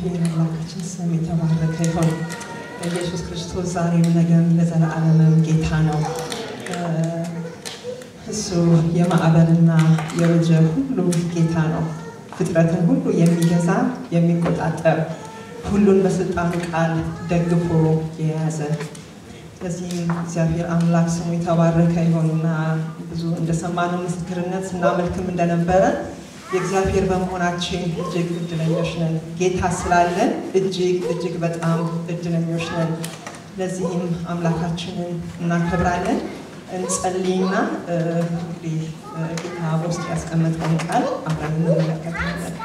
እግዚአብሔር አምላካችን ስም የተባረከ ይሁን። ኢየሱስ ክርስቶስ ዛሬም ነገም ለዘላለምም ጌታ ነው። እሱ የማዕበልና የወጀብ ሁሉ ጌታ ነው። ፍጥረትን ሁሉ የሚገዛ የሚቆጣጠር ሁሉን በስልጣኑ ቃል ደግፎ የያዘ ስለዚህም እግዚአብሔር አምላክ ስሙ የተባረከ ይሁንና ብዙ እንደሰማነው ምስክርነት ስናመልክም እንደነበረ የእግዚአብሔር በመሆናችን እጅግ እድለኞች ነን። ጌታ ስላለን እጅግ በጣም እድለኞች ነን። ለዚህም አምላካችንን እናከብራለን። እንጸልይና እንግዲህ ጌታ በውስጥ ያስቀመጠውን ቃል አብረን እንመለከታለን።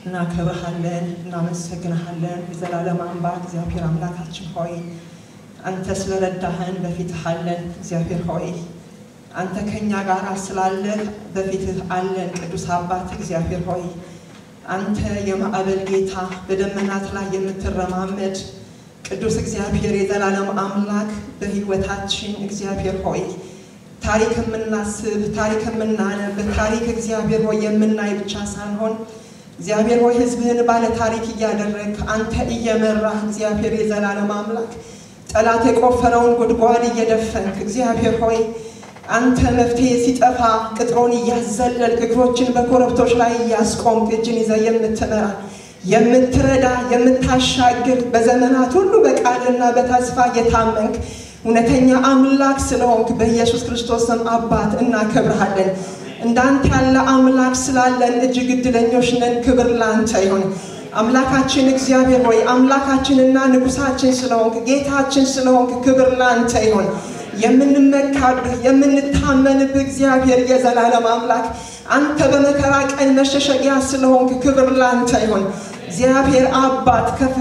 እናከብርሃለን፣ እናመሰግንሃለን። የዘላለም አምባ እግዚአብሔር አምላካችን ሆይ አንተ ስለረዳህን በፊትህ አለን። እግዚአብሔር ሆይ አንተ ከኛ ጋር ስላለህ በፊትህ አለን። ቅዱስ አባት እግዚአብሔር ሆይ አንተ የማዕበል ጌታ በደመናት ላይ የምትረማመድ ቅዱስ እግዚአብሔር የዘላለም አምላክ በህይወታችን እግዚአብሔር ሆይ ታሪክ የምናስብ ታሪክ የምናነብ ታሪክ እግዚአብሔር ሆይ የምናይ ብቻ ሳንሆን እግዚአብሔር ሆይ ህዝብህን ባለ ታሪክ እያደረግክ አንተ እየመራህ እግዚአብሔር የዘላለም አምላክ ጠላት የቆፈረውን ጉድጓድ እየደፈንክ እግዚአብሔር ሆይ አንተ መፍትሄ ሲጠፋ ቅጥሮን እያዘለልክ እግሮችን በኮረብቶች ላይ እያስቆምክ እጅን ይዘህ የምትመራ የምትረዳ የምታሻግር በዘመናት ሁሉ በቃልና በተስፋ የታመንክ እውነተኛ አምላክ ስለሆንክ በኢየሱስ ክርስቶስ ስም አባት እናከብርሃለን። እንዳንተ ያለ አምላክ ስላለን እጅግ እድለኞች ነን። ክብር ላንተ ይሁን። አምላካችን እግዚአብሔር ሆይ አምላካችንና ንጉሳችን ስለሆንክ ጌታችን ስለሆንክ ክብር ላንተ ይሁን። የምንመካብህ የምንታመንብህ እግዚአብሔር የዘላለም አምላክ አንተ በመከራ ቀን መሸሸጊያ ስለሆንክ ክብር ላንተ ይሁን። እግዚአብሔር አባት ከፍ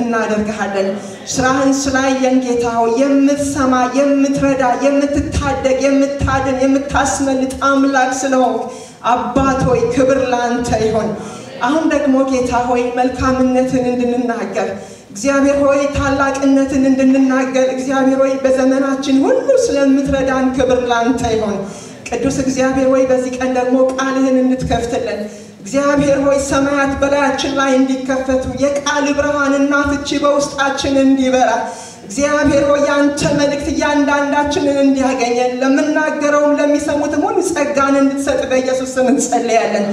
እናደርግሃለን። ስራህን ስላየን ጌታ ሆይ የምትሰማ የምትረዳ የምትታደግ የምታድን የምታስመልጥ አምላክ ስለሆንክ አባት ሆይ ክብር ላንተ ይሁን። አሁን ደግሞ ጌታ ሆይ መልካምነትን እንድንናገር እግዚአብሔር ሆይ ታላቅነትን እንድንናገር እግዚአብሔር ሆይ በዘመናችን ሁሉ ስለምትረዳን ክብር ላንተ ይሁን። ቅዱስ እግዚአብሔር ሆይ በዚህ ቀን ደግሞ ቃልህን እንድትከፍትልን እግዚአብሔር ሆይ ሰማያት በላያችን ላይ እንዲከፈቱ የቃል ብርሃንና ፍቺ በውስጣችን እንዲበራ እግዚአብሔር ሆይ ያንተ መልእክት እያንዳንዳችንን እንዲያገኘን ለምናገረውም ለሚሰሙትም ሁሉ ጸጋን እንድትሰጥ በኢየሱስ ስም እንጸልያለን።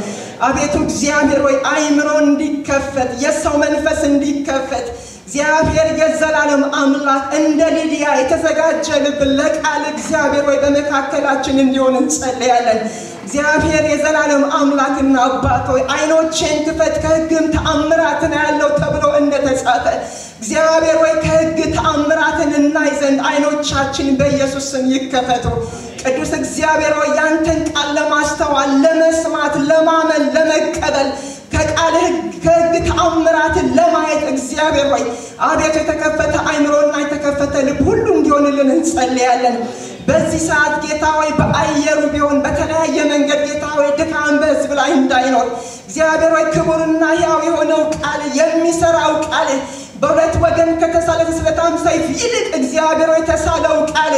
አቤቱ እግዚአብሔር ሆይ አይምሮ እንዲከፈት የሰው መንፈስ እንዲከፈት እግዚአብሔር የዘላለም አምላክ እንደ ሊዲያ የተዘጋጀ ልብ ለቃል እግዚአብሔር ሆይ በመካከላችን እንዲሆን እንጸልያለን። እግዚአብሔር የዘላለም አምላክና አባት ሆይ አይኖቼን ክፈት ከሕግም ተአምራትን ያለው ተብሎ እንደተጻፈ እግዚአብሔር ሆይ ከሕግ ተአምራትን እናይ ዘንድ አይኖቻችን በኢየሱስ ስም ይከፈቱ። ቅዱስ እግዚአብሔር ሆይ ያንተን ቃል ለማስተዋል ለመስማት ለማመን ለመቀበል ከሕግ ተአምራትን ለማየት እግዚአብሔር ሆይ አቤቱ የተከፈተ አይምሮና የተከፈተ ልብ ሁሉ እንዲሆንልን እንጸልያለን። በዚህ ሰዓት ጌታ ሆይ በአየሩ ቢሆን በተለያየ መንገድ ጌታ ሆይ ድካም በሕዝብ ላይ እንዳይኖር እግዚአብሔር ሆይ ክቡርና ሕያው የሆነው ቃል የሚሰራው ቃል በሁለት ወገን ከተሳለ ስለታም ሰይፍ ይልቅ እግዚአብሔር ሆይ ተሳለው ቃል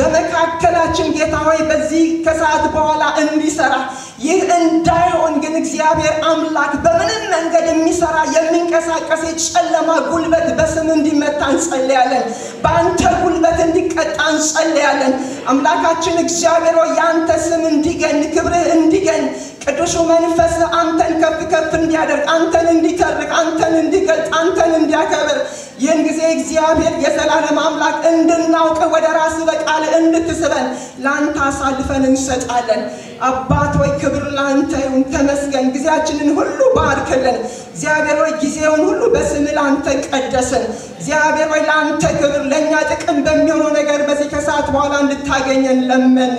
በመካከላችን ጌታ ሆይ በዚህ ከሰዓት በኋላ እንዲሰራ ይህ እንዳይሆን ግን እግዚአብሔር አምላክ በምንም መንገድ የሚሰራ የሚንቀሳቀስ የጨለማ ጉልበት በስም እንዲመታ እንጸልያለን። በአንተ ጉልበት እንዲቀጣ እንጸልያለን። አምላካችን እግዚአብሔር ሆይ ያንተ ስም እንዲገን ክብርህ እንዲገን ቅዱሱ መንፈስ አንተን ከፍ እንዲያደርግ አንተን እንዲተርክ አንተን እንዲገልጥ አንተን እንዲያከብር ይህን ጊዜ እግዚአብሔር የዘላለም አምላክ እንድናውቅ ወደ ራስ በቃል እንድትስበን ላንተ አሳልፈን እንሰጣለን። አባት ሆይ ክብር ላንተ ይሁን። ተመስገን። ጊዜያችንን ሁሉ ባርክልን እግዚአብሔር ሆይ ጊዜውን ሁሉ በስምህ ላንተ ቀደስን እግዚአብሔር ሆይ ላንተ ክብር ለኛ ጥቅም በሚሆነው ነገር በዚህ ከሰዓት በኋላ እንድታገኘን ለምን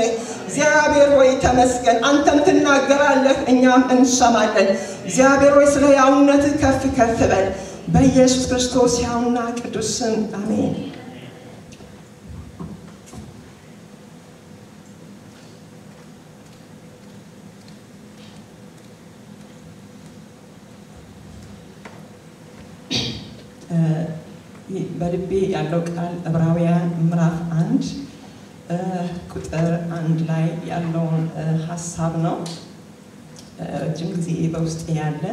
እግዚአብሔር ሆይ ተመስገን። አንተም ትናገራለህ እኛም እንሰማለን። እግዚአብሔር ሆይ ስለ ያውነትህ ከፍ በል በኢየሱስ ክርስቶስ ያውና ቅዱስ ስም አሜን። በልቤ ያለው ቃል ዕብራውያን ምዕራፍ 1 ቁጥር 1 ላይ ያለውን ሐሳብ ነው። ረጅም ጊዜ በውስጤ ያለ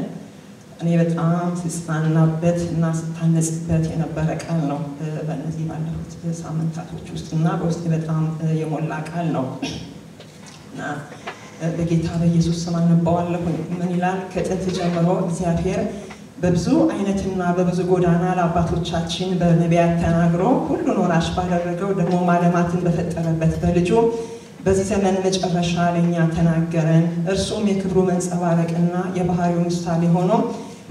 እኔ በጣም ስጽናናበት እና ስታነጽበት የነበረ ቃል ነው። በእነዚህ ባለፉት ሳምንታቶች ውስጥ እና በውስጤ በጣም የሞላ ቃል ነው እና በጌታ በኢየሱስ ስም አነባዋለሁ። ምን ይላል? ከጥንት ጀምሮ እግዚአብሔር በብዙ አይነትና በብዙ ጎዳና ለአባቶቻችን በነቢያት ተናግሮ ሁሉን ወራሽ ባደረገው ደግሞ ዓለማትን በፈጠረበት በልጁ በዚህ ዘመን መጨረሻ ለኛ ተናገረን። እርሱም የክብሩ መንጸባረቅና የባህሪው ምሳሌ ሆኖ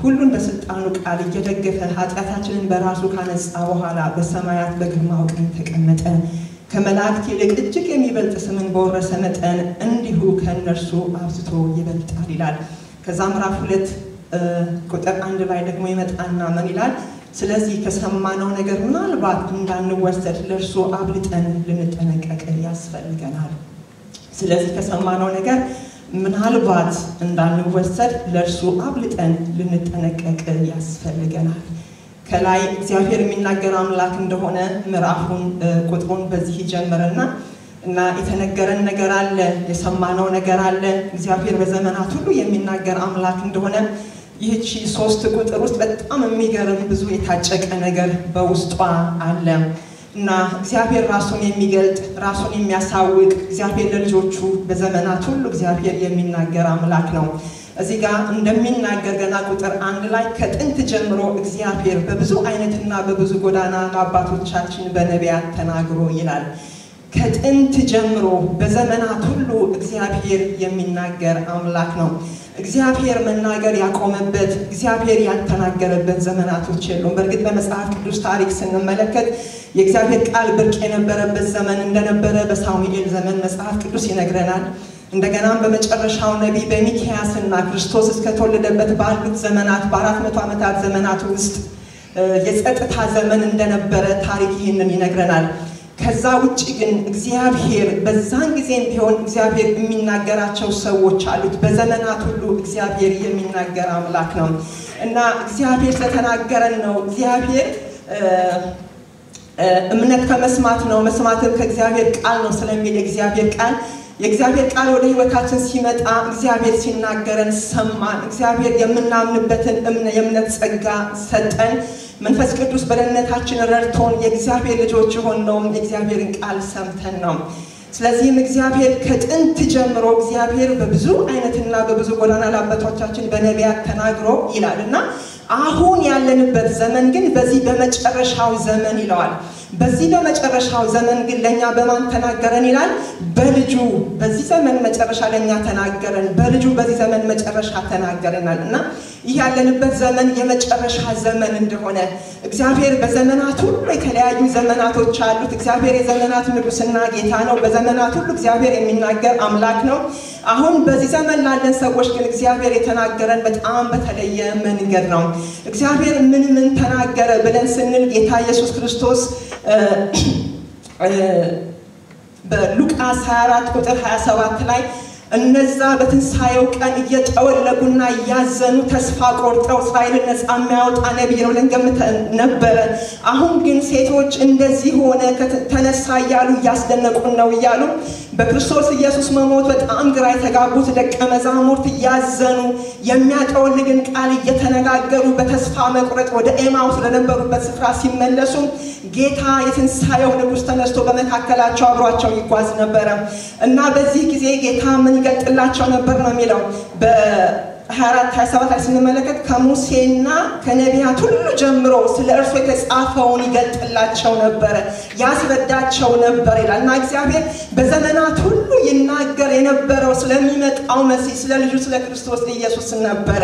ሁሉን በስልጣኑ ቃል እየደገፈ ኃጢአታችንን በራሱ ካነጻ በኋላ በሰማያት በግርማው ቀኝ ተቀመጠ። ከመላእክት ይልቅ እጅግ የሚበልጥ ስምን በወረሰ መጠን እንዲሁ ከእነርሱ አብዝቶ ይበልጣል ይላል። ከዛ ምዕራፍ 2 ቁጥር 1 ላይ ደግሞ ይመጣና ምን ይላል? ስለዚህ ከሰማነው ነገር ምናልባት እንዳንወሰድ ለእርሱ አብልጠን ልንጠነቀቅ ያስፈልገናል። ስለዚህ ከሰማነው ነገር ምናልባት እንዳንወሰድ ለእርሱ አብልጠን ልንጠነቀቅ ያስፈልገናል። ከላይ እግዚአብሔር የሚናገር አምላክ እንደሆነ ምዕራፉን ቁጥሩን በዚህ ይጀምርና እና የተነገረን ነገር አለ፣ የሰማነው ነገር አለ። እግዚአብሔር በዘመናት ሁሉ የሚናገር አምላክ እንደሆነ ይህቺ 3 ቁጥር ውስጥ በጣም የሚገርም ብዙ የታጨቀ ነገር በውስጧ አለ እና እግዚአብሔር ራሱን የሚገልጥ ራሱን የሚያሳውቅ እግዚአብሔር ለልጆቹ በዘመናት ሁሉ እግዚአብሔር የሚናገር አምላክ ነው። እዚህ ጋር እንደሚናገር ገና ቁጥር 1 ላይ ከጥንት ጀምሮ እግዚአብሔር በብዙ አይነትና በብዙ ጎዳና አባቶቻችን በነቢያት ተናግሮ ይላል። ከጥንት ጀምሮ በዘመናት ሁሉ እግዚአብሔር የሚናገር አምላክ ነው። እግዚአብሔር መናገር ያቆመበት እግዚአብሔር ያልተናገረበት ዘመናቶች የሉም። በእርግጥ በመጽሐፍ ቅዱስ ታሪክ ስንመለከት የእግዚአብሔር ቃል ብርቅ የነበረበት ዘመን እንደነበረ በሳሙኤል ዘመን መጽሐፍ ቅዱስ ይነግረናል። እንደገናም በመጨረሻው ነቢይ በሚክያስና ክርስቶስ እስከተወለደበት ባሉት ዘመናት በ400 ዓመታት ዘመናት ውስጥ የጸጥታ ዘመን እንደነበረ ታሪክ ይህንን ይነግረናል። ከዛ ውጪ ግን እግዚአብሔር በዛን ጊዜም ቢሆን እግዚአብሔር የሚናገራቸው ሰዎች አሉት። በዘመናት ሁሉ እግዚአብሔር የሚናገር አምላክ ነው እና እግዚአብሔር ስለተናገረን ነው። እግዚአብሔር እምነት ከመስማት ነው፣ መስማትም ከእግዚአብሔር ቃል ነው ስለሚል የእግዚአብሔር ቃል ወደ ህይወታችን ሲመጣ እግዚአብሔር ሲናገረን ሰማን። እግዚአብሔር የምናምንበትን የእምነት ጸጋ ሰጠን። መንፈስ ቅዱስ በደህንነታችን ረድቶን የእግዚአብሔር ልጆች ሆነን የእግዚአብሔርን ቃል ሰምተን ነው። ስለዚህም እግዚአብሔር ከጥንት ጀምሮ እግዚአብሔር በብዙ አይነትና በብዙ ጎዳና ለአባቶቻችን በነቢያት ተናግሮ ይላልና አሁን ያለንበት ዘመን ግን በዚህ በመጨረሻው ዘመን ይለዋል። በዚህ በመጨረሻው ዘመን ግን ለኛ በማን ተናገረን ይላል? በልጁ በዚህ ዘመን መጨረሻ ለኛ ተናገረን፣ በልጁ በዚህ ዘመን መጨረሻ ተናገረናል እና ይህ ያለንበት ዘመን የመጨረሻ ዘመን እንደሆነ እግዚአብሔር በዘመናት ሁሉ የተለያዩ ዘመናቶች አሉት። እግዚአብሔር የዘመናት ንጉስና ጌታ ነው። በዘመናት ሁሉ እግዚአብሔር የሚናገር አምላክ ነው። አሁን በዚህ ዘመን ላለን ሰዎች ግን እግዚአብሔር የተናገረን በጣም በተለየ መንገድ ነው። እግዚአብሔር ምን ተናገረ ብለን ስንል ጌታ ኢየሱስ ክርስቶስ በሉቃስ 24 ቁጥር 27 ላይ እነዛ በትንሳኤው ቀን እየጠወለጉና እያዘኑ ተስፋ ቆርጠው እስራኤልን ነፃ የሚያወጣ ነቢይ ነው ለንገምት ነበረ። አሁን ግን ሴቶች እንደዚህ ሆነ ተነሳ እያሉ እያስደነቁን ነው እያሉ በክርስቶስ ኢየሱስ መሞት በጣም ግራ የተጋቡት ደቀ መዛሙርት እያዘኑ የሚያጠወልግን ቃል እየተነጋገሩ በተስፋ መቁረጥ ወደ ኤማውስ ለነበሩበት ስፍራ ሲመለሱ ጌታ የትንሳኤው ንጉስ ተነስቶ በመካከላቸው አብሯቸው ይጓዝ ነበረ እና በዚህ ጊዜ ጌታ ምን ይገልጥላቸው ነበር ነው የሚለው በ24-27 ላይ ስንመለከት ከሙሴና ከነቢያት ሁሉ ጀምሮ ስለ እርሱ የተጻፈውን ይገልጥላቸው ነበር፣ ያስረዳቸው ነበር ይላል እና እግዚአብሔር በዘመናት ሁሉ ይናገር የነበረው ስለሚመጣው መሲህ ስለ ልጁ ስለ ክርስቶስ ኢየሱስ ነበረ።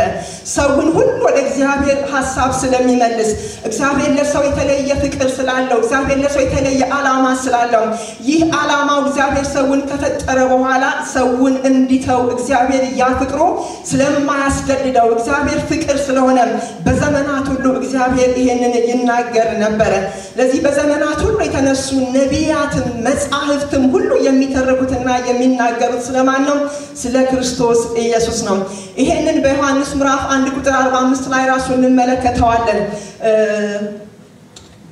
ሰውን ሁሉ ወደ እግዚአብሔር ሐሳብ ስለሚመልስ እግዚአብሔር ለሰው የተለየ ፍቅር ስላለው እግዚአብሔር ለሰው የተለየ ዓላማ ስላለው ይህ ዓላማው እግዚአብሔር ሰውን ከፈጠረ በኋላ ሰውን እንዲተው እግዚአብሔር ያፍቅሮ ስለማያስገድደው እግዚአብሔር ፍቅር ስለሆነ በዘመናት ሁሉ እግዚአብሔር ይሄንን ይናገር ነበር። ለዚህ በዘመናት ሁሉ የተነሱ ነቢያትም መጻሕፍትም ሁሉ የሚተረኩትና የሚናገሩት ስለማን ነው? ስለ ክርስቶስ ኢየሱስ ነው። ይሄንን በዮሐንስ ምዕራፍ 1 ቁጥር 45 ላይ ራሱ እንመለከተዋለን።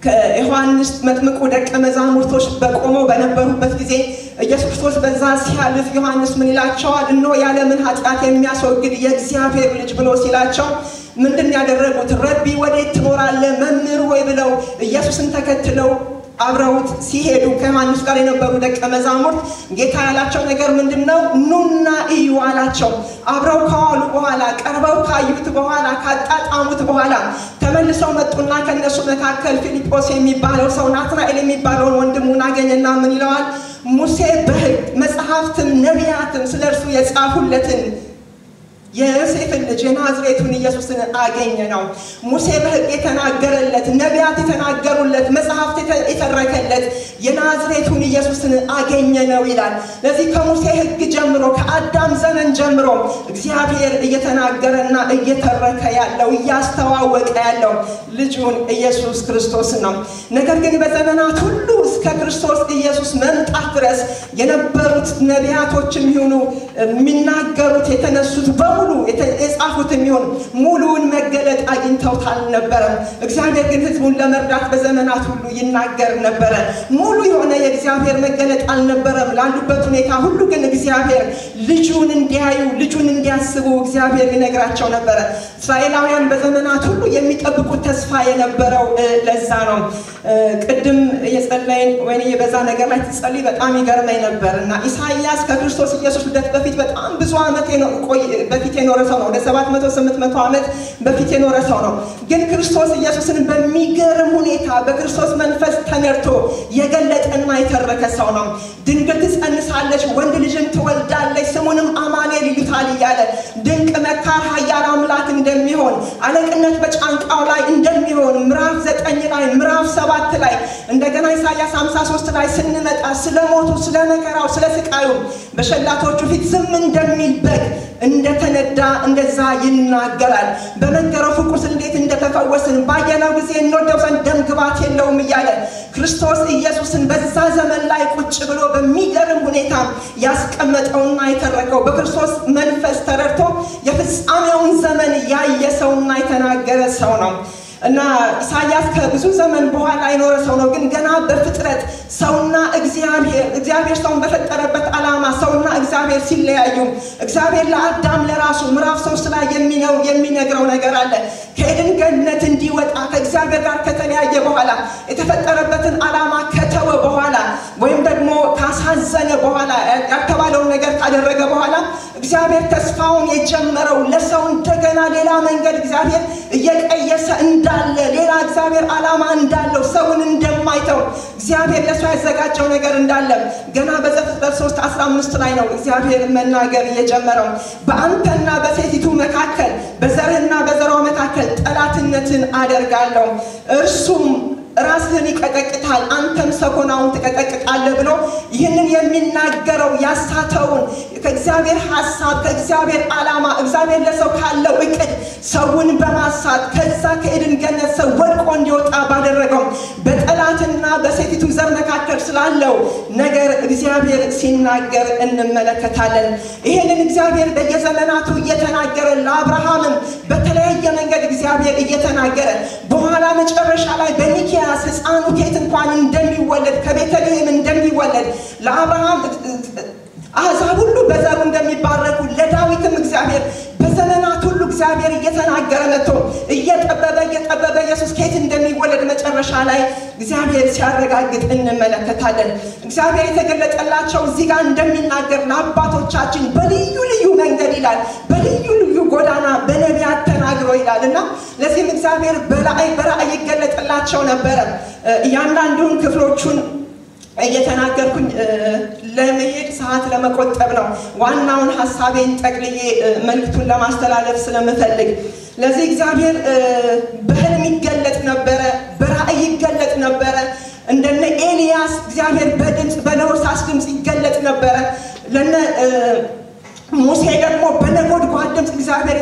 ከዮሐንስ መጥምቁ ደቀ መዛሙርቶች በቆመው በነበሩበት ጊዜ ኢየሱስ ክርስቶስ በዛ ሲያልፍ ዮሐንስ ምን ይላቸዋል? እነሆ ያለምን ኃጢአት የሚያስወግድ የእግዚአብሔር ልጅ ብሎ ሲላቸው ምንድን ያደረጉት? ረቢ ወዴት ትኖራለህ መምህር ሆይ ብለው ኢየሱስን ተከትለው አብረውት ሲሄዱ ከዮሐንስ ጋር የነበሩ ደቀ መዛሙርት ጌታ ያላቸው ነገር ምንድነው? ኑና እዩ አላቸው። አብረው ከዋሉ በኋላ ቀርበው ካዩት በኋላ ካጣጣሙት በኋላ ተመልሰው መጡና ከነሱ መካከል ፊልጶስ የሚባለው ሰው ናትናኤል የሚባለው ወንድሙን አገኘና ምን ይለዋል? ሙሴ በሕግ መጽሐፍትም ነቢያትም ስለርሱ የጻፉለትን የዮሴፍን ልጅ የናዝሬቱን ኢየሱስን አገኘ ነው። ሙሴ በሕግ የተናገረለት ነቢያት የተናገሩለት መጽሐፍት የተረከለት የናዝሬቱን ኢየሱስን አገኘ ነው ይላል። ለዚህ ከሙሴ ሕግ ጀምሮ ከአዳም ዘመን ጀምሮ እግዚአብሔር እየተናገረና እየተረከ ያለው እያስተዋወቀ ያለው ልጁን ኢየሱስ ክርስቶስ ነው። ነገር ግን በዘመናት ሁሉ እስከ ክርስቶስ ኢየሱስ መምጣት ድረስ የነበሩት ነቢያቶችም ይሁኑ የሚናገሩት የተነሱት በሙሉ የጻፉትም ይሁን ሙሉውን መገለጥ አግኝተውታል ነበር። እግዚአብሔር ግን ሕዝቡን ለመርዳት በዘመናት ሁሉ ይናገር ነበር። ሙሉ የሆነ የእግዚአብሔር መገለጥ አልነበረም። ላሉበት ሁኔታ ሁሉ ግን እግዚአብሔር ልጁን እንዲያዩ ልጁን እንዲያስቡ እግዚአብሔር ይነግራቸው ነበር። እስራኤላውያን በዘመናት ሁሉ የሚጠብቁት ተስፋ የነበረው ለዛ ነው። ቅድም የጸለይን ወይኔ በዛ ነገር ላይ ተጸልይ በጣም ይገርመኝ ነበርና ኢሳይያስ ከክርስቶስ ኢየሱስ ልደት በፊት በጣም ብዙ ዓመት በፊት የኖረ ሰው ነው። ወደ 700-800 ዓመት በፊት የኖረ ሰው ነው። ግን ክርስቶስ ኢየሱስን በሚገርም ሁኔታ በክርስቶስ መንፈስ ተነርቶ የገለጠና የተረከ ሰው ነው። ድንግል ትጸንሳለች፣ ወንድ ልጅን ትወልዳለች፣ ስሙንም አማኑኤል ይሉታል እያለ ድንቅ መካር ኃያል አምላክ እንደሚሆን አለቅነት በጫንቃው ላይ እንደሚሆን ምዕራፍ 9 ላይ ምዕራፍ 7 ላይ እንደገና ኢሳይያስ 53 ላይ ስንመጣ ስለሞቱ ስለመከራው ስለስቃዩ በሸላቶቹ ፊት ዝም እንደሚል በግ እንደተነዳ እንደዛ ይናገራል። በመገረፉ ቁስል እንዴት እንደተፈወስን ባየነው ጊዜ እንወደው ዘንድ ደም ግባት የለውም እያለ ክርስቶስ ኢየሱስን በዛ ዘመን ላይ ቁጭ ብሎ በሚገርም ሁኔታ ያስቀመጠውና የተረከው በክርስቶስ መንፈስ ተረድቶ የፍጻሜውን ዘመን ያየ ሰውና የተናገረ ሰው ነው። እና ኢሳይያስ ከብዙ ዘመን በኋላ የኖረ ሰው ነው። ግን ገና በፍጥረት ሰውና እግዚአብሔር ሰውን በፈጠረበት ዓላማ ሰውና እግዚአብሔር ሲለያዩ እግዚአብሔር ለአዳም ለራሱ ምዕራፍ 3 ላይ የሚነግረው ነገር አለ። ከኤድን ገነት እንዲወጣ ከእግዚአብሔር ጋር ከተለያየ በኋላ የተፈጠረበትን ዓላማ ከተወ በኋላ ወይም ደግሞ ካሳዘነ በኋላ ያልተባለውን ነገር ካደረገ በኋላ እግዚአብሔር ተስፋውን የጀመረው ለሰው እንደገና ሌላ መንገድ እግዚአብሔር እየቀየሰ እንዳለ ሌላ እግዚአብሔር ዓላማ እንዳለው ሰውን እንደማይተው እግዚአብሔር ለሰው ያዘጋጀው ነገር እንዳለ ገና በዘፍጥረት 3:15 ላይ ነው እግዚአብሔር መናገር የጀመረው። በአንተና በሴቲቱ መካከል በዘርህና በዘሯ መካከል ጠላትነትን አደርጋለሁ፣ እርሱም ራስህን ይቀጠቅጣል አንተም ሰኮናውን ትቀጠቅጣለህ ብሎ ይህንን የሚናገረው ያሳተውን ከእግዚአብሔር ሐሳብ ከእግዚአብሔር ዓላማ እግዚአብሔር ለሰው ካለው እቅድ ሰውን በማሳት ከዛ ከኤድን ገነት ሰው ወድቆ እንዲወጣ ባደረገው በጠላትና በሴቲቱ ዘር መካከል ስላለው ነገር እግዚአብሔር ሲናገር እንመለከታለን። ይሄንን እግዚአብሔር በየዘመናቱ እየተናገረ ለአብርሃምም በተለያየ መንገድ እግዚአብሔር እየተናገረ በኋላ መጨረሻ ላይ በሚኪያስ ሕፃኑ ኬት እንኳን እንደሚወለድ ከቤተልሔም እንደሚወለድ ለአብርሃም አሕዛብ ሁሉ በዘሩ እንደሚባረኩ ለዳዊትም እግዚአብሔር በዘመናት ሁሉ እግዚአብሔር እየተናገረ መጥቶ እየጠበበ ኢየሱስ ኬት እንደሚወለድ መጨረሻ ላይ እግዚአብሔር ሲያረጋግጥ እንመለከታለን። እግዚአብሔር የተገለጠላቸው እዚህ ጋር እንደሚናገር ለአባቶቻችን በልዩ ልዩ መንገድ ይላል፣ በልዩ ልዩ ጎዳና በነቢያት ተናግሮ ይላልና ለዚህም እግዚአብሔር በራእይ ይገለጥላቸው ነበረ። እያንዳንዱን ክፍሎቹን እየተናገርኩኝ ለመሄድ ሰዓት ለመቆጠብ ነው። ዋናውን ሐሳቤን ጠቅልዬ መልእክቱን ለማስተላለፍ ስለምፈልግ ለዚህ እግዚአብሔር በህልም ይገለጥ ነበረ፣ በራእይ ይገለጥ ነበረ። እንደነ ኤልያስ እግዚአብሔር በድምጽ በነሆሳስ ድምጽ ይገለጥ ነበረ። ለነ ሙሴ ደግሞ በነጎድጓድ ድምጽ እግዚአብሔር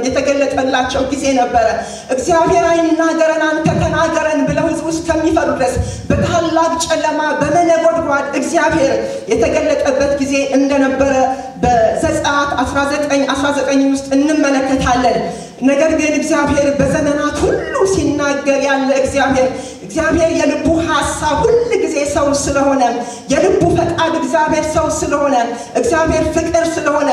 የተገለጠላቸው ጊዜ ነበረ። እግዚአብሔር አይናገረን አንተ ተናገረን ብለው ሕዝቡ እስከሚፈሩ ድረስ በታላቅ ጨለማ በነጎድጓድ እግዚአብሔር የተገለጠበት ጊዜ እንደነበረ በዘጸአት 19:19 ውስጥ እንመለከታለን። ነገር ግን እግዚአብሔር በዘመናት ሁሉ ሲናገር ያለ እግዚአብሔር የልቡ ሐሳብ ሁሉ ጊዜ ሰው ስለሆነ የልቡ ፈቃድ እግዚአብሔር ሰው ስለሆነ እግዚአብሔር ፍቅር ስለሆነ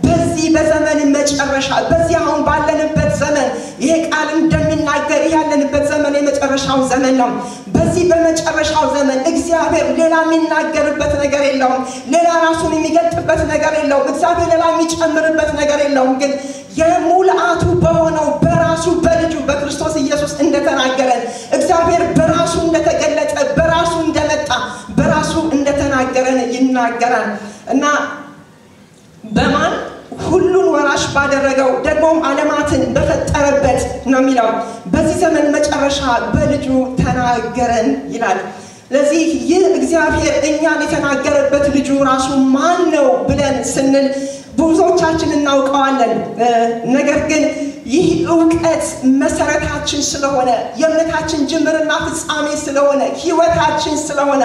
በዚህ በዘመን መጨረሻ በዚህ አሁን ባለንበት ዘመን ይሄ ቃል እንደሚናገር ያለንበት ዘመን የመጨረሻው ዘመን ነው። በዚህ በመጨረሻው ዘመን እግዚአብሔር ሌላ የሚናገርበት ነገር የለውም። ሌላ ራሱን የሚገልጥበት ነገር የለውም። እግዚአብሔር ሌላ የሚጨምርበት ነገር የለውም። ግን የሙላቱ በሆነው በራሱ በልጁ በክርስቶስ ኢየሱስ እንደተናገረን እግዚአብሔር በራሱ እንደተገለጠ በራሱ እንደመጣ በራሱ እንደተናገረን ይናገራል እና በማን ሁሉን ወራሽ ባደረገው ደግሞም ዓለማትን በፈጠረበት ነው የሚለው በዚህ ዘመን መጨረሻ በልጁ ተናገረን ይላል። ለዚህ ይህ እግዚአብሔር እኛን የተናገረበት ልጁ ራሱ ማን ነው ብለን ስንል ብዙዎቻችን እናውቀዋለን። ነገር ግን ይህ ዕውቀት መሰረታችን ስለሆነ የእምነታችን ጅምርና ፍጻሜ ስለሆነ ሕይወታችን ስለሆነ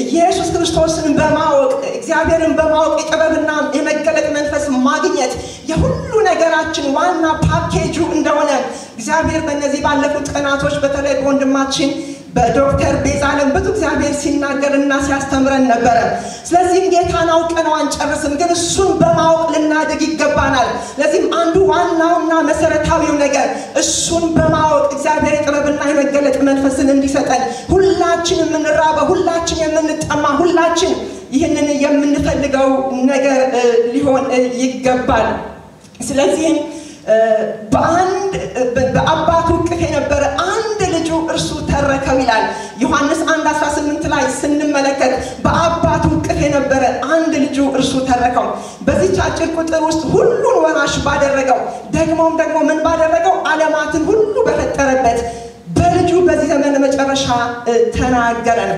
ኢየሱስ ክርስቶስን በማወቅ እግዚአብሔርን በማወቅ የጥበብና የመገለጥ መንፈስ ማግኘት የሁሉ ነገራችን ዋና ፓኬጁ እንደሆነ እግዚአብሔር በእነዚህ ባለፉት ቀናቶች በተለይ በወንድማችን በዶክተር ቤዛለም ብዙ እግዚአብሔር ሲናገርና ሲያስተምረን ነበር። ስለዚህም ጌታን አውቀነው አንጨርስም፣ ግን እሱን በማወቅ ልናድግ ይገባናል። ለዚህም አንዱ ዋናውና መሰረታዊው ነገር እሱን በማወቅ እግዚአብሔር የጥበብና የመገለጥ መንፈስን እንዲሰጠን ሁላችን የምንራበው ሁላችን የምንጠማ ሁላችን ይህንን የምንፈልገው ነገር ሊሆን ይገባል። ስለዚህም በአባቱ እቅፍ የነበረ አንድ ልጁ እርሱ ተረከው ይላል። ዮሐንስ 1:18 ላይ ስንመለከት በአባቱ እቅፍ የነበረ አንድ ልጁ እርሱ ተረከው። በዚህ አጭር ቁጥር ውስጥ ሁሉን ወራሽ ባደረገው ደግሞ ምን ባደረገው ዓለማትን ሁሉ በፈጠረበት በልጁ በዚህ ዘመን መጨረሻ ተናገረን።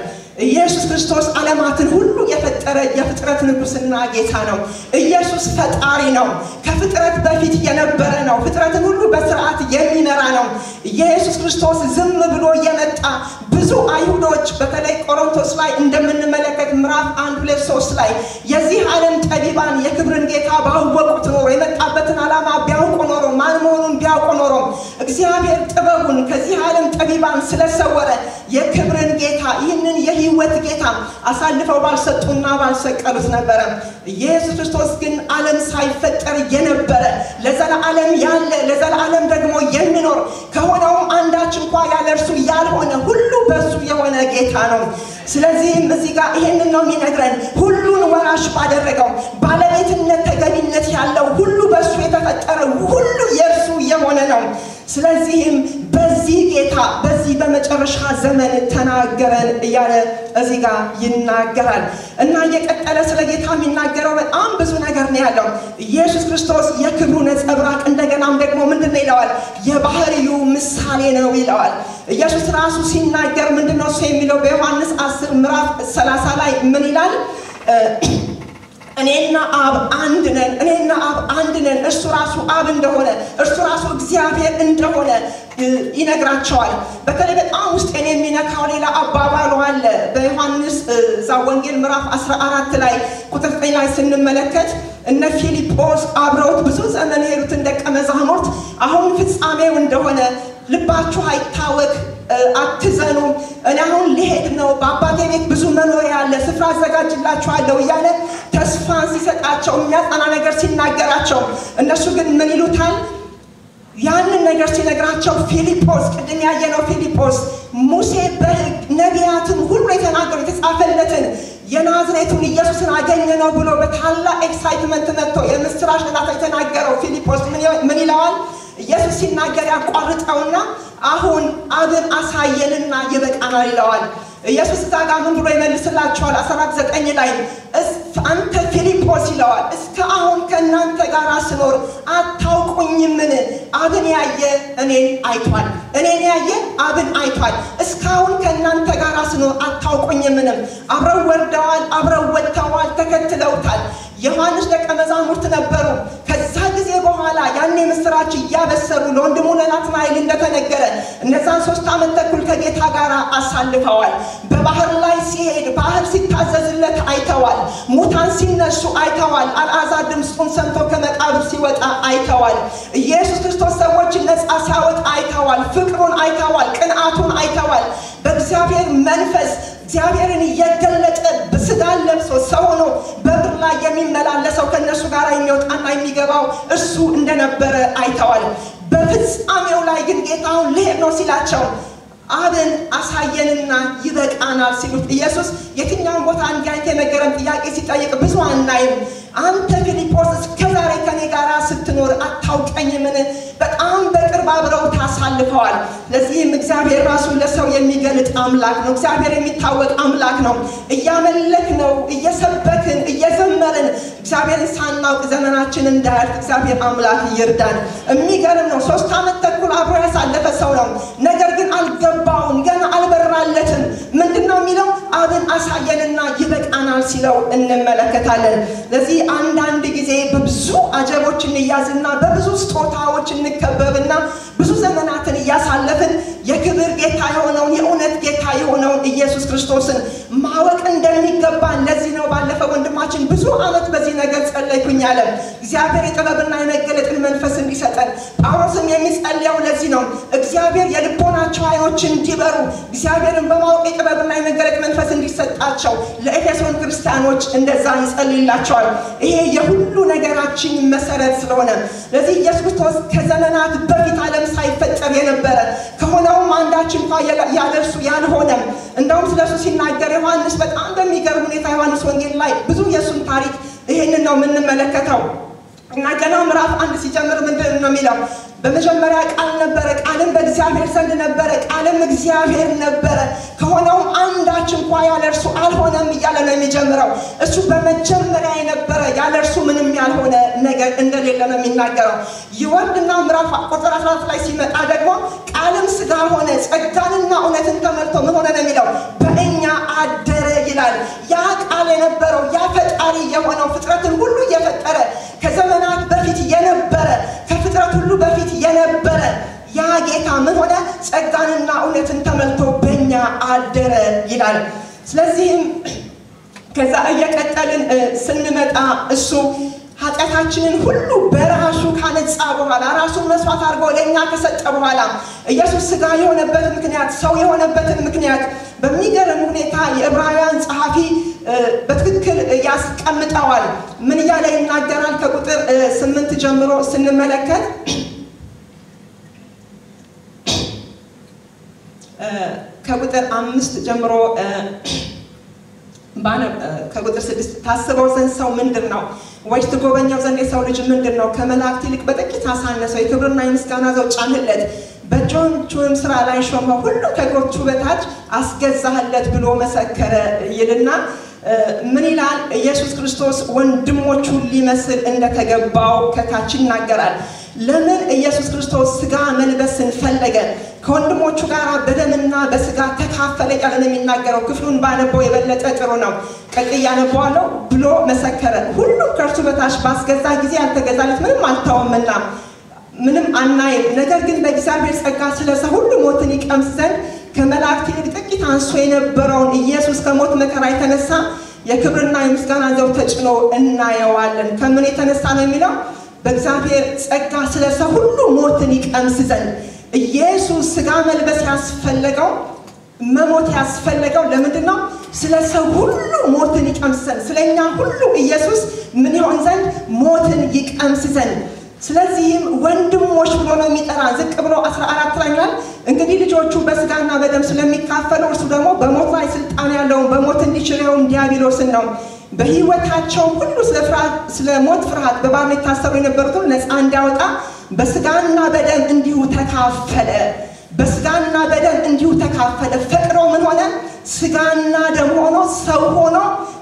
ኢየሱስ ክርስቶስ ዓለማትን ሁሉ የፈጠረ የፍጥረት ንጉስና ጌታ ነው። ኢየሱስ ፈጣሪ ነው። ከፍጥረት በፊት የነበረ ነው። ፍጥረትን ሁሉ በስርዓት የሚመራ ነው። ኢየሱስ ክርስቶስ ዝም ብሎ የመጣ ብዙ አይሁዶች በተለይ ቆሮንቶስ ላይ እንደምንመለከት ምዕራፍ 1-2-3 ላይ የዚህ ዓለም ጠቢባን የክብርን ጌታ ባወቁት ኖሮ የመጣበትን ዓላማ ቢያውቁ ኖሮ ማን መሆኑን ቢያውቁ ኖሮ እግዚአብሔር ጥበቡን ከዚህ ዓለም ጠቢባን ስለሰወረ የክብርን ጌታ ይህንን የህይወት ጌታ አሳልፈው ባልሰጡና ባልሰቀሉት ነበረ። ኢየሱስ ክርስቶስ ግን ዓለም ሳይፈጠር የነበረ ለዘላለም ያለ ለዘላለም ደግሞ የሚኖር ከሆነው አንዳች እንኳን ያለ እርሱ ያልሆነ ሁሉ በሱ የሆነ ጌታ ነው። ስለዚህም እዚህ ጋር ይሄንን ነው የሚነግረን። ሁሉን ወራሽ ባደረገው ባለቤትነት ተገቢነት ያለው ሁሉ በሱ የተፈጠረ ሁሉ የእርሱ የሆነ ነው። ስለዚህም በዚህ ጌታ በዚህ በመጨረሻ ዘመን ተናገረን እያለ እዚህ ጋር ይናገራል እና እየቀጠለ ስለ ጌታ የሚናገረው በጣም ብዙ ነገር ነው ያለው። ኢየሱስ ክርስቶስ የክብሩ ነጸብራቅ እንደገናም ደግሞ ምንድነው ይለዋል? የባህሪው ምሳሌ ነው ይለዋል። ኢየሱስ ራሱ ሲናገር ምንድነው እሱ የሚለው? በዮሐንስ 10 ምዕራፍ 30 ላይ ምን ይላል? እኔና አብ አንድ ነን እርሱ ራሱ አብ እንደሆነ እርሱ ራሱ እግዚአብሔር እንደሆነ ይነግራቸዋል። በተለይ በጣም ውስጤን የሚነካው ሌላ አባባል አለ። በዮሐንስ ወንጌል ምዕራፍ 14 ላይ ቁጥር 9 ላይ ስንመለከት እነ ፊልጶስ አብረውት ብዙ ዘመን የሄዱትን ደቀ መዛሙርት አሁን ፍጻሜው እንደሆነ ልባችሁ አይታወክ አትዘኑ፣ እኔ አሁን ልሄድ ነው፣ በአባቴ ቤት ብዙ መኖሪያ አለ፣ ስፍራ አዘጋጅላችኋለሁ እያለ ተስፋን ሲሰጣቸው የሚያጸና ነገር ሲናገራቸው እነሱ ግን ምን ይሉታል? ያንን ነገር ሲነግራቸው ፊልጶስ ቅድም ያየነው ፊልጶስ ሙሴ በሕግ ነቢያትን ሁሉ የተናገሩ የተጻፈለትን የናዝሬቱን ኢየሱስን አገኘነው ብሎ በታላቅ ኤክሳይትመንት መጥቶ የምስራች ቃል የተናገረው ፊልጶስ ምን ይለዋል? ኢየሱስ ሲናገር ያቋርጠውና አሁን አብን አሳየንና ይበቃናል ይለዋል። ኢየሱስ ታጋ ምን ብሎ ይመልስላቸዋል? 19 ላይ አንተ ፊልጶስ ይለዋል፣ እስከ አሁን ከናንተ ጋር ስኖር አታውቁኝምን? አብን ያየ እኔን አይቷል፣ እኔን ያየ አብን አይቷል። እስካሁን ከናንተ ጋር ስኖር አታውቁኝምን? አብረው ወርደዋል፣ አብረው ወጥተዋል፣ ተከትለውታል። ዮሐንስ ደቀ መዛሙርት ነበሩ። ከዛ ጊዜ በኋላ ያን ያኔ ምስራች ያበሰሩ ለወንድሙ ለናትናኤል እንደተነገረ እነዛን 3 ዓመት ተኩል ከጌታ ጋር አሳልፈዋል። በባህር ላይ ሲሄድ ባህር ሲታዘዝለት አይተዋል። ሙታን ሲነሱ አይተዋል። አልዓዛር ድምፁን ሰምቶ ከመቃብር ሲወጣ አይተዋል። ኢየሱስ ክርስቶስ ሰዎችን ነፃ ሲያወጣ አይተዋል። ፍቅሩን አይተዋል። ቅንዓቱን አይተዋል። በእግዚአብሔር መንፈስ እግዚአብሔርን እየገለጠ በስጋን ለብሶ ሰው ሆኖ በምድር ላይ የሚመላለሰው ከነሱ ጋር የሚወጣና የሚገባው እሱ እንደነበረ አይተዋል። በፍጻሜው ላይ ግን ጌታውን ልሄድ ነው ሲላቸው አብን አሳየንና ይበቃናል ሲሉት ኢየሱስ የትኛውን ቦታ እንዲያይተ የነገረን ጥያቄ ሲጠይቅ ብዙ አናይም። አንተ ፊልጶስ እስከዛሬ ከኔ ጋር ስትኖር አታውቀኝምን? በጣም በቅርብ አብረው ታሳልፈዋል። ለዚህም እግዚአብሔር ራሱ ለሰው የሚገልጥ አምላክ ነው። እግዚአብሔር የሚታወቅ አምላክ ነው። እያመለክ ነው፣ እየሰበክን እየዘመርን እግዚአብሔርን ሳናውቅ ዘመናችን እንዳያልፍ እግዚአብሔር አምላክ ይርዳን። የሚገርም ነው። 3 ዓመት ተኩል አብሮ ያሳለፈ ሰው ነው። ነገር ግን አልገባውም፣ ገና አልበራለትም። ምንድነው የሚለው? አብን አሳየንና ይበቃናል ሲለው እንመለከታለን። ለዚህ አንዳንድ ጊዜ በብዙ አጀቦች እንያዝና በብዙ ስጦታዎች እንከበብና ብዙ ዘመናትን ያሳለፍን የክብር ጌታ የሆነውን የእውነት ጌታ የሆነውን ኢየሱስ ክርስቶስን ማወቅ እንደሚገባን ለዚህ ነው ባለፈው ወንድማችን ብዙ ዓመት በዚህ ነገር ጸለይኩኝ አለ። እግዚአብሔር የጥበብና የመገለጥን መንፈስ እንዲሰጠን ጳውሎስም የሚጸልየው ለዚህ ነው። እግዚአብሔር የልቦናቸው ዓይኖች እንዲበሩ እግዚአብሔርን በማወቅ የጥበብና የመገለጥ መንፈስ እንዲሰጣቸው ለኤፌሶን ክርስቲያኖች እንደዛ ይጸልይላቸዋል። ይሄ የሁሉ ነገራችን መሰረት ስለሆነ ለዚህ ኢየሱስ ክርስቶስ ከዘመናት በፊት ዓለም ሳይፈጠር የነበረ ከሆነውም አንዳች እንኳን ያለርሱ ያልሆነም እንደውም ስለሱ ሲናገር ዮሐንስ በጣም በሚገርም ሁኔታ ዮሐንስ ወንጌል ላይ ብዙ የሱን ታሪክ ይሄንን ነው የምንመለከተው። እና ገና ምዕራፍ 1 ሲጀምር ምንድን ነው የሚለው? በመጀመሪያ ቃል ነበረ፣ ቃልም በእግዚአብሔር ዘንድ ነበረ፣ ቃልም እግዚአብሔር ነበረ፣ ከሆነውም አንዳች እንኳን ያለርሱ አልሆነም እያለ ነው የሚጀምረው። እሱ በመጀመሪያ የነበረ ያለርሱ ምንም ያልሆነ ነገር እንደሌለ ነው የሚናገረው። ይወርድና ምዕራፍ ቁጥር 14 ላይ ሲመጣ ደግሞ ቃልም ሥጋ ሆነ ጸጋንና እውነትን ተመልቶ ምን ሆነ ነው የሚለው? በእኛ አደረ ይላል። ያ ቃል የነበረው ያ ፈጣሪ የሆነው ፍጥረትን ሁሉ እየፈጠረ ከዘመናት በፊት የነበረ ከፍጥረት ሁሉ በፊት የነበረ ያ ጌታ ምን ሆነ? ጸጋንና እውነትን ተመልቶ በእኛ አደረ ይላል። ስለዚህም ከዛ እየቀጠልን ስንመጣ እሱ ኃጢአታችንን ሁሉ በራሱ ካነጻ በኋላ ራሱን መስዋዕት አድርጎ ለእኛ ከሰጠ በኋላ ኢየሱስ ሥጋ የሆነበት ምክንያት ሰው የሆነበትን ምክንያት በሚገርም ሁኔታ የዕብራውያን ጸሐፊ በትክክል ያስቀምጠዋል። ምን እያለ ይናገራል? ከቁጥር 8 ጀምሮ ስንመለከት ከቁጥር 5 ጀምሮ ከቁጥር 6 ታስበው ዘንድ ሰው ምንድነው? ወይስ ትጎበኛው ዘንድ የሰው ልጅ ምንድነው? ከመላእክት ይልቅ በጥቂት አሳነሰው፣ የክብርና የምስጋና ዘውድ ጫንለት፣ በእጆቹም ስራ ላይ ሾመው፣ ሁሉ ከእግሮቹ በታች አስገዛህለት ብሎ መሰከረ ይልና ምን ይላል? ኢየሱስ ክርስቶስ ወንድሞቹን ሊመስል እንደተገባው ከታች ይናገራል። ለምን ኢየሱስ ክርስቶስ ሥጋ መልበስን ፈለገ? ከወንድሞቹ ጋር በደምና በሥጋ ተካፈለ እያለ ነው የሚናገረው። ክፍሉን ባነበው የበለጠ ጥሩ ነው። ቀጥያ ያነበዋለሁ ብሎ መሰከረ። ሁሉም ከእርሱ በታች ባስገዛ ጊዜ ያልተገዛለት ምንም አልተወምና ምንም አናይም። ነገር ግን በእግዚአብሔር ጸጋ ስለ ሰው ሁሉ ሞትን ይቀምስ ዘንድ ከመላእክት ይልቅ ጥቂት አንሶ የነበረውን ኢየሱስ ከሞት መከራ የተነሳ የክብርና የምስጋና ዘውድ ተጭኖ እናየዋለን። ከምን የተነሳ ነው የሚለው? በእግዚአብሔር ጸጋ ስለ ሰው ሁሉ ሞትን ይቀምስ ዘንድ ኢየሱስ ሥጋ መልበስ ያስፈለገው መሞት ያስፈለገው ለምንድን ነው? ስለ ሰው ሁሉ ሞትን ይቀምስ ዘንድ፣ ስለኛ ሁሉ ኢየሱስ ምን ይሆን ዘንድ? ሞትን ይቀምስ ዘንድ። ስለዚህም ወንድሞች ብሎ ነው የሚጠራ። ዝቅ ብሎ 14 ላይ ይላል እንግዲህ ልጆቹ በሥጋና በደም ስለሚካፈሉ እርሱ ደግሞ በሞት ላይ ስልጣን ያለውን በሞት እንዲሽረው ዲያብሎስን ነው። በሕይወታቸው ሁሉ ስለ ሞት ፍርሃት በባርነት ታሰሩ የነበሩትን ነፃ እንዲያወጣ በሥጋና በደም እንዲሁ ተካፈለ። በሥጋና በደም እንዲሁ ተካፈለ። ፈቅዶ ምን ሆነ? ሥጋና ደም ሆኖ ሰው ሆኖ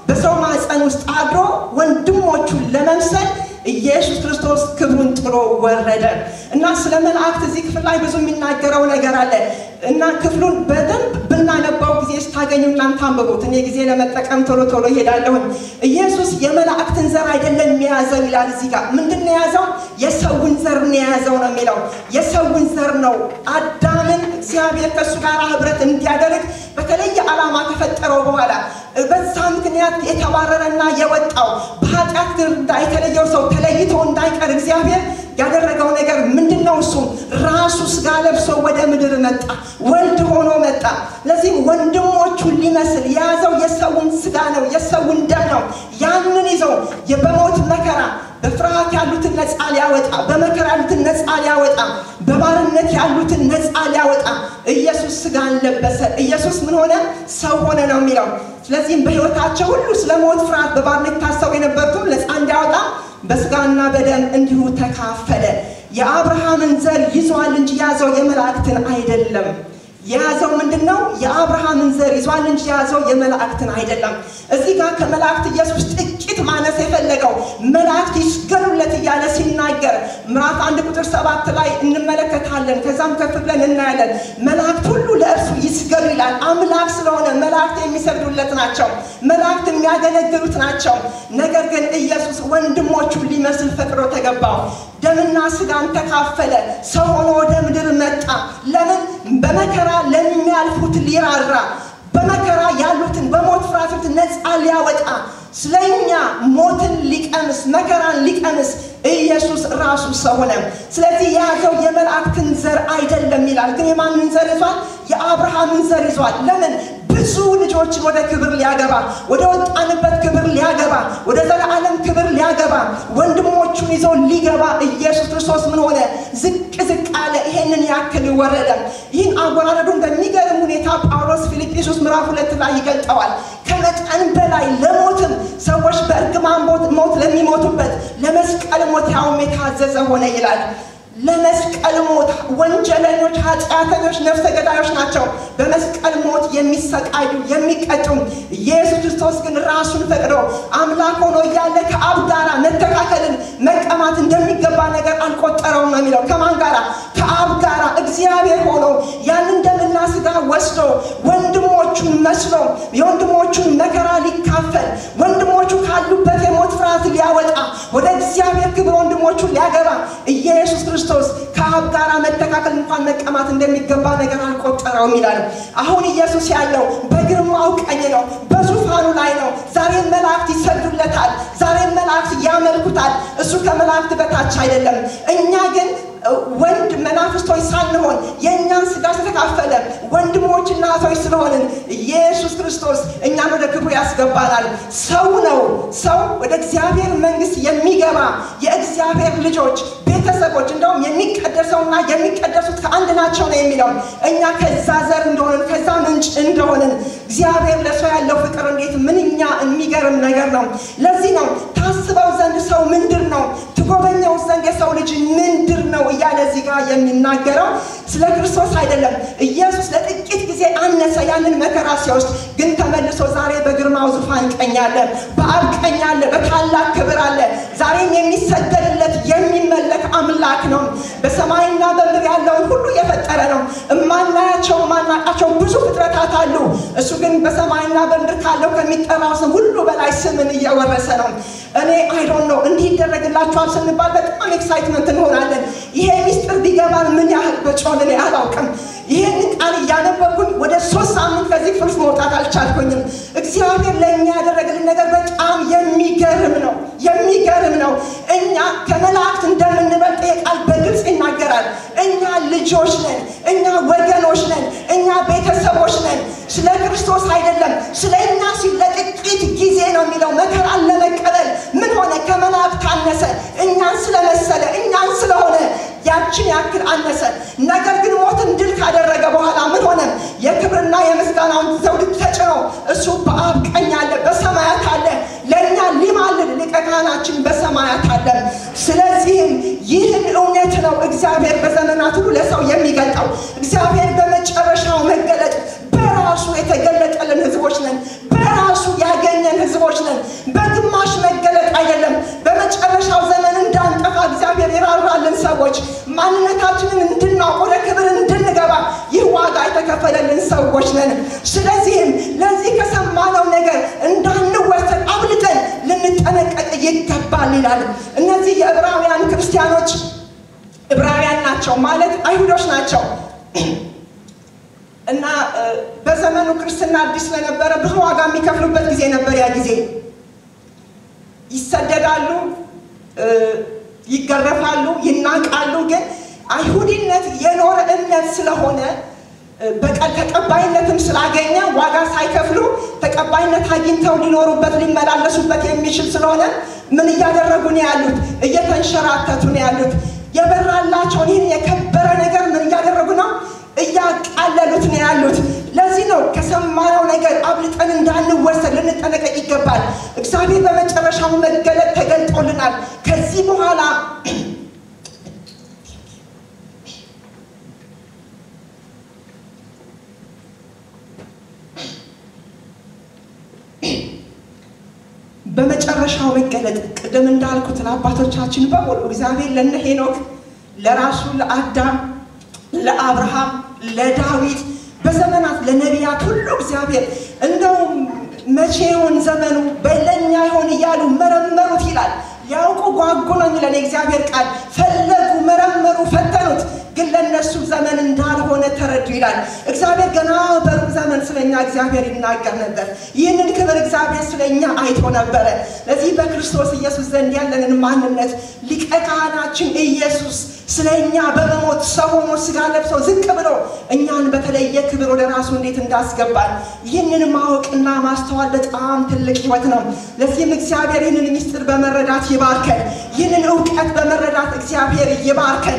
በሰው ማህፀን ውስጥ አድሮ ወንድሞቹን ለመምሰል ኢየሱስ ክርስቶስ ክብሩን ጥሎ ወረደ እና ስለ መላእክት እዚህ ክፍል ላይ ብዙ የሚናገረው ነገር አለ እና ክፍሉን በደንብ ብናነባው ጊዜ ስታገኙ እናንተ አንብቡት። እኔ ጊዜ ለመጠቀም ቶሎ ይሄዳለሁ። ኢየሱስ የመላእክትን ዘር አይደለም የያዘው ይላል እዚህ ጋር። ምንድነው የያዘው? የሰውን ዘር ነው የያዘው ነው የሚለው። የሰውን ዘር ነው አዳምን እግዚአብሔር ከሱ ጋር ህብረት እንዲያደርግ በተለየ ዓላማ ከፈጠረው በኋላ በዛ ምክንያት የተባረረና የወጣው በኃጢአት ግርዳ የተለየው ሰው ተለይቶ እንዳይቀር እግዚአብሔር ያደረገው ነገር ምንድነው? እሱ ራሱ ስጋ ለብሶ ወደ ምድር መጣ፣ ወልድ ሆኖ መጣ። ለዚህ ወንድሞቹን ሊመስል የያዘው የሰውን ስጋ ነው፣ የሰውን ደም ነው። ያንን ይዞ በሞት መከራ በፍርሃት ያሉትን ነፃ ሊያወጣ፣ በመከራ ያሉትን ነፃ ሊያወጣ፣ በባርነት ያሉትን ነፃ ሊያወጣ ኢየሱስ ስጋን ለበሰ። ኢየሱስ ምን ሆነ? ሰው ሆነ ነው የሚለው። ስለዚህ በህይወታቸው ሁሉ ስለሞት ፍርሃት በባርነት ታሰሩ የነበሩትን ነፃ እንዲያወጣ በስጋና በደም እንዲሁ ተካፈለ። የአብርሃምን ዘር ይዟል እንጂ ያዘው የመላእክትን አይደለም። የያዘው ምንድነው? የአብርሃምን ዘር ይዟል እንጂ ያዘው የመላእክትን አይደለም። እዚህ ጋር ከመላእክት ኢየሱስ ጥቂት ማነስ የፈለገው መላእክት ይስገዱለት እያለ ሲናገር ምዕራፍ 1 ቁጥር 7 ላይ እንመለከታለን። ከዛም ከፍ ብለን እናያለን። መላእክት ሁሉ ለእርሱ ይስገዱ ይላል። አምላክ ስለሆነ መላእክት የሚሰግዱለት ናቸው፣ መላእክት የሚያገለግሉት ናቸው። ነገር ግን ኢየሱስ ወንድሞቹን ሊመስል ፈቅዶ ተገባው። ደምና ስጋን ተካፈለ፣ ሰው ሆኖ ወደ ምድር መጣ። ለምን? በመከራ ለሚያልፉት ሊራራ፣ በመከራ ያሉትን በሞት ፍርሃት ነፃ ሊያወጣ፣ ስለኛ ሞትን ሊቀምስ፣ መከራን ሊቀምስ ኢየሱስ ራሱ ሰው ሆነ። ስለዚህ የያዘው የመላእክትን ዘር አይደለም ይላል። ግን የማንን ዘር ይዟል? የአብርሃምን ዘር ይዟል። ለምን? ብዙ ልጆችን ወደ ክብር ሊያገባ፣ ወደ ወጣንበት ክብር ሊያገባ፣ ወደ ዘላለም ክብር ሊያገባ፣ ወንድሞቹን ይዞ ሊገባ ኢየሱስ ክርስቶስ ምን ሆነ? ዝቅ አለ። ይሄንን ያክል ወረደ። ይህን አወራረዱን በሚገርም ሁኔታ ጳውሎስ ፊልጵስዩስ ምዕራፍ 2 ላይ ይገልጠዋል። ከመጠን በላይ ለሞትም ሰዎች በእርግማን ሞት ለሚሞቱበት ለመስቀል ሞት ያውም የታዘዘ ሆነ ይላል። ለመስቀል ሞት ወንጀለኞች፣ ኃጢአተኞች፣ ነፍሰ ገዳዮች ናቸው በመስቀል ሞት የሚሰቃዩ የሚቀጡ። ኢየሱስ ክርስቶስ ግን ራሱን ፈቅዶ አምላክ ሆኖ እያለ ከአብ ጋር መተካከልን መቀማት እንደሚገባ ነገር አልቆጠረውም ነው የሚለው። ከማን ጋር? ከአብ ጋር እግዚአብሔር ሆኖ ያንን ደምና ስጋ ወስዶ ወንድሞቹን መስሎ የወንድሞቹን መከራ ሊካፈል፣ ወንድሞቹ ካሉበት የሞት ፍርሃት ሊያወጣ፣ ወደ እግዚአብሔር ክብር ወንድሞቹን ሊያገባ ኢየሱስ ክርስቶስ ከአብ ጋር መተካከል እንኳን መቀማት እንደሚገባ ነገር አልቆጠረውም ይላል። አሁን ኢየሱስ ያለው በግርማው ቀኝ ነው፣ በዙፋኑ ላይ ነው። ዛሬ መላእክት ይሰግዱለታል፣ ዛሬ መላእክት ያመልኩታል። እሱ ከመላእክት በታች አይደለም። እኛ ግን ወንድ መናፍስቶች ሳንሆን የእኛን ስጋ ተካፈለ ወንድሞችና እህቶች ስለሆንን ኢየሱስ ክርስቶስ እኛን ወደ ክብሩ ያስገባናል። ሰው ነው። ሰው ወደ እግዚአብሔር መንግስት የሚገባ የእግዚአብሔር ልጆች ቤተሰቦች እንደውም የሚቀደሰውና የሚቀደሱት ከአንድ ናቸው ነው የሚለው። እኛ ከዛ ዘር እንደሆነን ከዛ ምንጭ እንደሆነን እግዚአብሔር ለሰው ያለው ፍቅር እንዴት ምንኛ የሚገርም ነገር ነው። ለዚህ ነው ታስበው ዘንድ ሰው ምንድር ነው፣ ትጎበኘው ዘንድ የሰው ልጅ ምንድር ነው እያለ እዚህ ጋር የሚናገረው ስለ ክርስቶስ አይደለም። ኢየሱስ ለጥቂት ጊዜ አነሰ ያንን መከራ ሲወስድ፣ ግን ተመልሶ ዛሬ በግርማው ዙፋን ቀኝ አለ፣ በአብ ቀኝ አለ፣ በታላቅ ክብር አለ። ዛሬም የሚሰገድለት የሚመለክ አምላክ ነው። በሰማይና በምድር ያለውን ሁሉ የፈጠረ ነው። እማናያቸው ማናቃቸው ብዙ ፍጥረታት አሉ። እሱ ግን በሰማይና በምድር ካለው ከሚጠራው ስም ሁሉ በላይ ስምን እየወረሰ ነው። እኔ አይዶንት ኖ እንዲህ ይደረግላችኋል ስንባል በጣም ኤክሳይትመንት እንሆናለን። ይሄ ሚስጥር ቢገባን ምን ያህል በጮን እኔ አላውቅም። ይሄን ቃል እያነበብኩኝ ወደ 3 ሳምንት ከዚህ ፍርስ መውጣት አልቻልኩኝም። እግዚአብሔር ለእኛ ያደረገልን ነገር በጣም የሚገርም ነው። እኛ ከመላእክት እንደምንበልጥ ቃል በግልጽ ይናገራል። እኛ ልጆች ነን፣ እኛ ወገኖች ነን፣ እኛ ቤተሰቦች ነን። ስለ ክርስቶስ አይደለም፣ ስለ እኛ ሲል ለጥቂት ጊዜ ነው የሚለው። መከራን ለመቀበል ምን ሆነ? ከመላእክት አነሰ። እኛን ስለመሰለ እኛን ስለሆነ ያችን ያክል አነሰ። ነገር ግን ሞትን ድል ካደረገ በኋላ ምን ሆነ? የክብርና የምስጋናውን ዘውድ ተጭኖ እሱ በአብ ቀኝ አለ፣ በሰማያት አለ። ለእኛ ሊማልድ ሊቀ ካህናችን በሰማያት አለ። ስለዚህም ይህን እውነት ነው እግዚአብሔር በዘመናት ሁሉ ለሰው የሚገልጠው። እግዚአብሔር በመጨረሻው መገለጥ በራሱ የተገለጠልን ህዝቦች ነን፣ በራሱ ያገኘን ህዝቦች ነን። በግማሽ መገለጥ አይደለም። በመጨረሻው ዘመን እንዳን ይላል። እነዚህ የዕብራውያን ክርስቲያኖች ዕብራውያን ናቸው ማለት አይሁዶች ናቸው እና በዘመኑ ክርስትና አዲስ ስለነበረ ብዙ ዋጋ የሚከፍሉበት ጊዜ ነበር። ያ ጊዜ ይሰደዳሉ፣ ይገረፋሉ፣ ይናቃሉ። ግን አይሁዲነት የኖረ እምነት ስለሆነ በቀል ተቀባይነትም ስላገኘ ዋጋ ሳይከፍሉ ተቀባይነት አግኝተው ሊኖሩበት ሊመላለሱበት የሚችል ስለሆነ ምን እያደረጉ ነው ያሉት? እየተንሸራተቱ ነው ያሉት። የበራላቸውን ይህን የከበረ ነገር ምን እያደረጉ ነው? እያቃለሉት ነው ያሉት። ለዚህ ነው ከሰማነው ነገር አብልጠን እንዳንወሰድ ልንጠነቀቅ ይገባል። እግዚአብሔር በመጨረሻው መገለጥ ተገልጦልናል። ከዚህ በኋላ በመጨረሻው መገለጥ ቅድም እንዳልኩት ለአባቶቻችን በሙሉ እግዚአብሔር ለነ ሄኖክ ለራሱ ለአዳም ለአብርሃም ለዳዊት በዘመናት ለነቢያት ሁሉ እግዚአብሔር እንደው መቼ ይሆን ዘመኑ በለኛ ይሆን እያሉ መረመሩት ይላል። ያውቁ ጓጉ ነው የሚለን የእግዚአብሔር ቃል። ፈለጉ፣ መረመሩ፣ ፈተኑት፣ ግን ለነሱ ዘመን እንዳልሆነ ተረዱ ይላል። እግዚአብሔር ገና በሩቅ ዘመን ስለኛ እግዚአብሔር ይናገር ነበር። ይህንን ክብር እግዚአብሔር ስለኛ አይቶ ነበረ። ለዚህ በክርስቶስ ኢየሱስ ዘንድ ያለንን ማንነት ሊቀ ካህናችን ኢየሱስ ስለኛ በመሞት ሰው ሆኖ ስጋ ለብሶ ዝቅ ብሎ እኛን በተለየ ክብር ወደ ራሱ እንዴት እንዳስገባን ይህንን ማወቅና ማስተዋል በጣም ትልቅ ሕይወት ነው። ለዚህም እግዚአብሔር ይህንን ምስጢር በመረዳት ይባርከን። ይህንን ዕውቀት በመረዳት እግዚአብሔር ይባርከን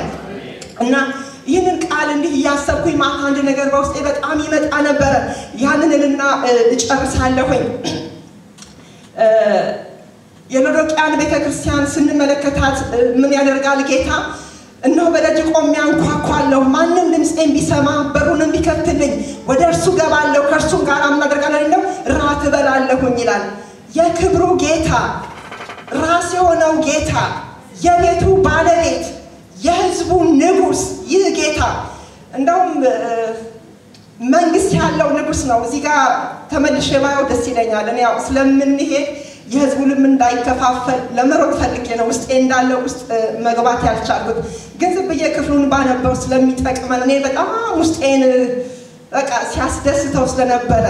እና ይህንን ቃል እንዲህ እያሰብኩኝ ማታ አንድ ነገር በውስጤ በጣም ይመጣ ነበረ። ያንንና እጨርሳለሁኝ። የሎዶቅያን ቤተክርስቲያን ስንመለከታት ምን ያደርጋል ጌታ? እነሆ በደጅ ቆሜ አንኳኳለሁ፣ ማንም ድምፄን ቢሰማ በሩንም ቢከፍትልኝ ወደ እርሱ ገባለሁ፣ ከእርሱም ጋር ምን አደርጋለሁ? ራት እበላለሁኝ ይላል። የክብሩ ጌታ ራስ የሆነው ጌታ የቤቱ ባለቤት የሕዝቡ ንጉስ ይህ ጌታ እንደውም መንግስት ያለው ንጉስ ነው። እዚህ ጋር ተመልሼ ባየው ደስ ይለኛል። እኔ ያው ስለምንሄድ የሕዝቡ ልም እንዳይከፋፈል ለመሮጥ ፈልጌ ነው ውስጤ እንዳለው ውስጥ መግባት ያልቻልኩት። ግን ዝም ብዬ ክፍሉን ባነበው ስለሚጠቅመን እኔ በጣም ውስጤን በቃ ሲያስደስተው ስለነበረ